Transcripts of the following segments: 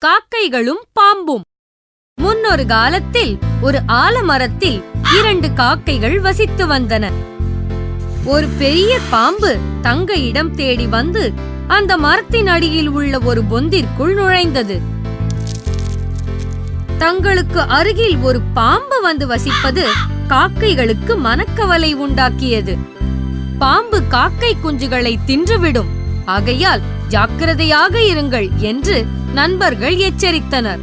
காக்கைகளும் பாம்பும். முன்னொரு காலத்தில் ஒரு ஆலமரத்தில் 2 காக்கைகள் வசித்து வந்தன. ஒரு பெரிய பாம்பு தங்க இடம் தேடி வந்து அந்த மரத்தின் அடியில் உள்ள ஒரு பொந்திற்குள் நுழைந்தது. தங்களுக்கு அருகில் ஒரு பாம்பு வந்து வசிப்பது காக்கைகளுக்கு மனக்கவலை உண்டாக்கியது. பாம்பு காக்கை குஞ்சுகளை தின்றுவிடும், ஆகையால் ஜாக்கிரதையாக இருங்கள் என்று நண்பர்கள் எச்சரித்தனர்.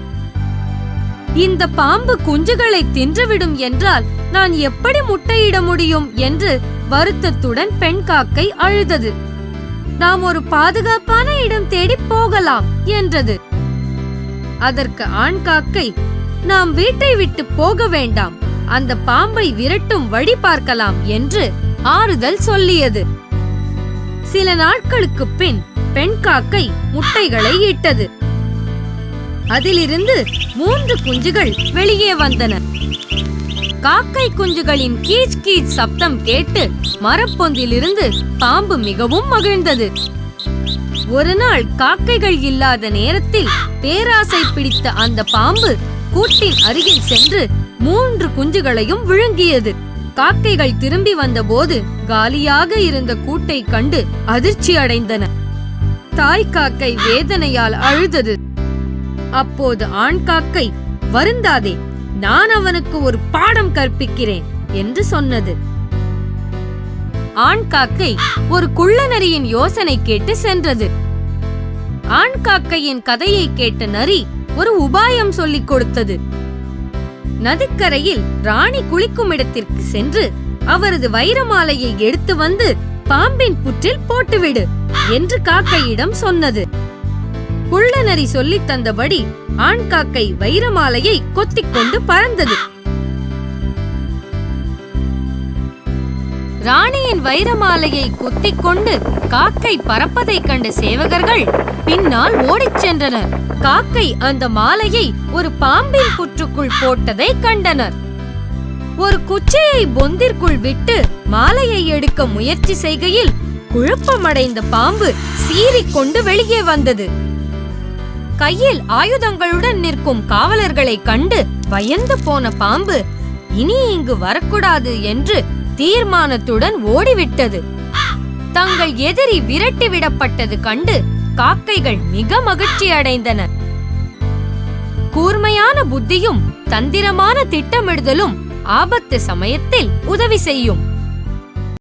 இந்த பாம்பு குஞ்சுகளை தின்றுவிடும் என்றால் நான் எப்படி முட்டையிட முடியும் என்று வருத்தத்துடன் பெண் காக்கை அழுதது. நாம் ஒரு பாதுகாப்பான இடம் தேடி போகலாம் என்றது. அதற்கு ஆண் காக்கை, நாம் வீட்டை விட்டு போக வேண்டாம், அந்த பாம்பை விரட்டும் வழி பார்க்கலாம் என்று ஆறுதல் சொல்லியது. சில நாட்களுக்கு பின் பெண் காக்கை முட்டைகளை இட்டது. அதிலிருந்து 3 குஞ்சுகள் வெளியே வந்தன. காக்கை குஞ்சுகளின் கீச் கீச் சப்தம் கேட்டு மரப்பொந்திலிருந்து பாம்பு மிகவும் மகிழ்ந்தது. ஒரு நாள் காக்கைகள் இல்லாத நேரத்தில் பேராசை பிடித்த அந்த பாம்பு கூட்டின் அருகில் சென்று 3 குஞ்சுகளையும் விழுங்கியது. காக்கைகள் திரும்பி வந்தபோது காலியாக இருந்த கூட்டை கண்டு அதிர்ச்சி அடைந்தன. தாய் காக்கை வேதனையால் அழுதது. அப்போது ஆண் காக்கை, வருந்தாதே, நான் அவனுக்கு ஒரு பாடம் கற்பிக்கிறேன் என்று சொன்னது. ஆண் காக்கை ஒரு குள்ளநரியின் யோசனை கேட்டு சென்றது. ஆண் காக்கையின் கதையை கேட்ட நரி ஒரு உபாயம் சொல்லிக் கொடுத்தது. நதிக்கரையில் ராணி குளிக்கும் இடத்திற்கு சென்று அவரது வைரமாலையை எடுத்து வந்து பாம்பின் புற்றில் போட்டுவிடு என்று காக்கையிடம் சொன்னது. குள்ளநரி சொல்லித் தந்தபடி ஆண் காக்கை வைரமாலையை கொத்திக்கொண்டு பறந்தது. ராணியின் வைரமாலையை கொத்திக்கொண்டு காக்கை பறப்பதை கண்ட சேவகர்கள் பின்னால் ஓடிச் சென்றனர். காக்கை அந்த மாலையை ஒரு பாம்பின் புற்றுக்குள் போட்டதை கண்டனர். ஒரு குச்சியை பொந்திற்குள் விட்டு மாலையை எடுக்க முயற்சி செய்கையில் குழப்பமடைந்த பாம்பு சீறிக்கொண்டு வெளியே வந்தது. கையில் ஆயுதங்களுடன் நிற்கும் காவலர்களை கண்டு பயந்து போன பாம்பு இனி இங்கு வரக்கூடாது என்று தீர்மானத்துடன் ஓடிவிட்டது. தங்கள் எதிரி விரட்டிவிடப்பட்டது கண்டு காக்கைகள் மிக மகிழ்ச்சி அடைந்தன. கூர்மையான புத்தியும் தந்திரமான திட்டமிடுதலும் ஆபத்து சமயத்தில் உதவி செய்யும்.